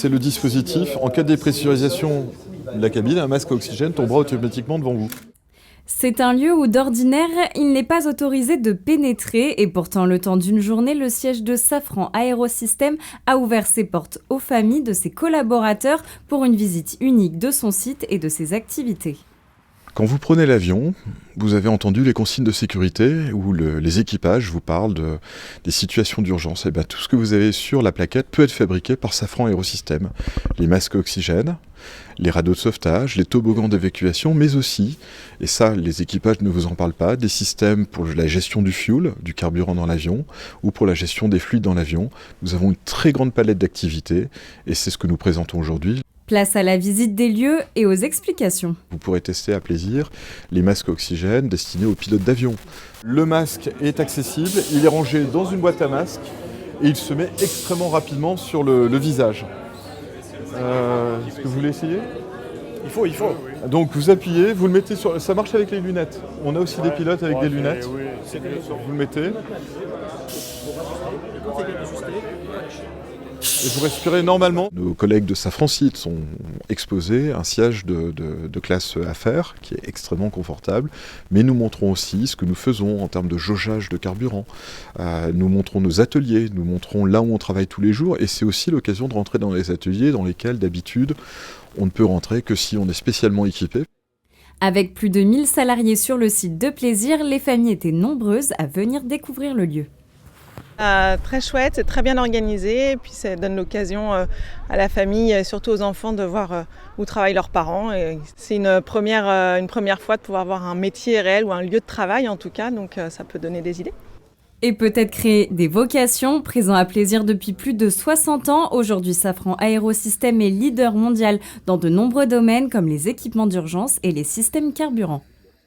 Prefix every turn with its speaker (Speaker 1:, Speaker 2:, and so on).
Speaker 1: c'est le dispositif. En cas de dépressurisation de la cabine, un masque à oxygène tombera automatiquement devant vous.
Speaker 2: C'est un lieu où d'ordinaire, il n'est pas autorisé de pénétrer et pourtant le temps d'une journée, le siège de Safran Aérosystèmes a ouvert ses portes aux familles de ses collaborateurs pour une visite unique de son site et de ses activités.
Speaker 1: Quand vous prenez l'avion, vous avez entendu les consignes de sécurité où les équipages vous parlent des situations d'urgence. Et bien, tout ce que vous avez sur la plaquette peut être fabriqué par Safran Aérosystèmes. Les masques à oxygène, les radeaux de sauvetage, les toboggans d'évacuation, mais aussi, et ça les équipages ne vous en parlent pas, des systèmes pour la gestion du fuel, du carburant dans l'avion, ou pour la gestion des fluides dans l'avion. Nous avons une très grande palette d'activités et c'est ce que nous présentons aujourd'hui.
Speaker 2: Place à la visite des lieux et aux explications.
Speaker 1: Vous pourrez tester à plaisir les masques à oxygène destinés aux pilotes d'avion. Le masque est accessible, il est rangé dans une boîte à masques et il se met extrêmement rapidement sur le visage. Est-ce que vous voulez essayer ?
Speaker 3: Il faut.
Speaker 1: Donc vous appuyez, vous le mettez sur... Ça marche avec les lunettes. On a aussi des pilotes avec des lunettes.
Speaker 3: Oui,
Speaker 1: vous le mettez. Et vous respirez normalement. Nos collègues de Safran Site ont exposé un siège de classe affaires qui est extrêmement confortable, mais nous montrons aussi ce que nous faisons en termes de jaugeage de carburant. Nous montrons nos ateliers, nous montrons là où on travaille tous les jours, et c'est aussi l'occasion de rentrer dans les ateliers dans lesquels d'habitude on ne peut rentrer que si on est spécialement équipé.
Speaker 2: Avec plus de 1000 salariés sur le site de Plaisir, les familles étaient nombreuses à venir découvrir le lieu.
Speaker 4: Très chouette, c'est très bien organisé et puis ça donne l'occasion à la famille et surtout aux enfants de voir où travaillent leurs parents. Et c'est une première fois de pouvoir voir un métier réel ou un lieu de travail en tout cas, donc ça peut donner des idées.
Speaker 2: Et peut-être créer des vocations. Présent à Plaisir depuis plus de 60 ans, aujourd'hui Safran Aérosystèmes est leader mondial dans de nombreux domaines comme les équipements d'urgence et les systèmes carburants.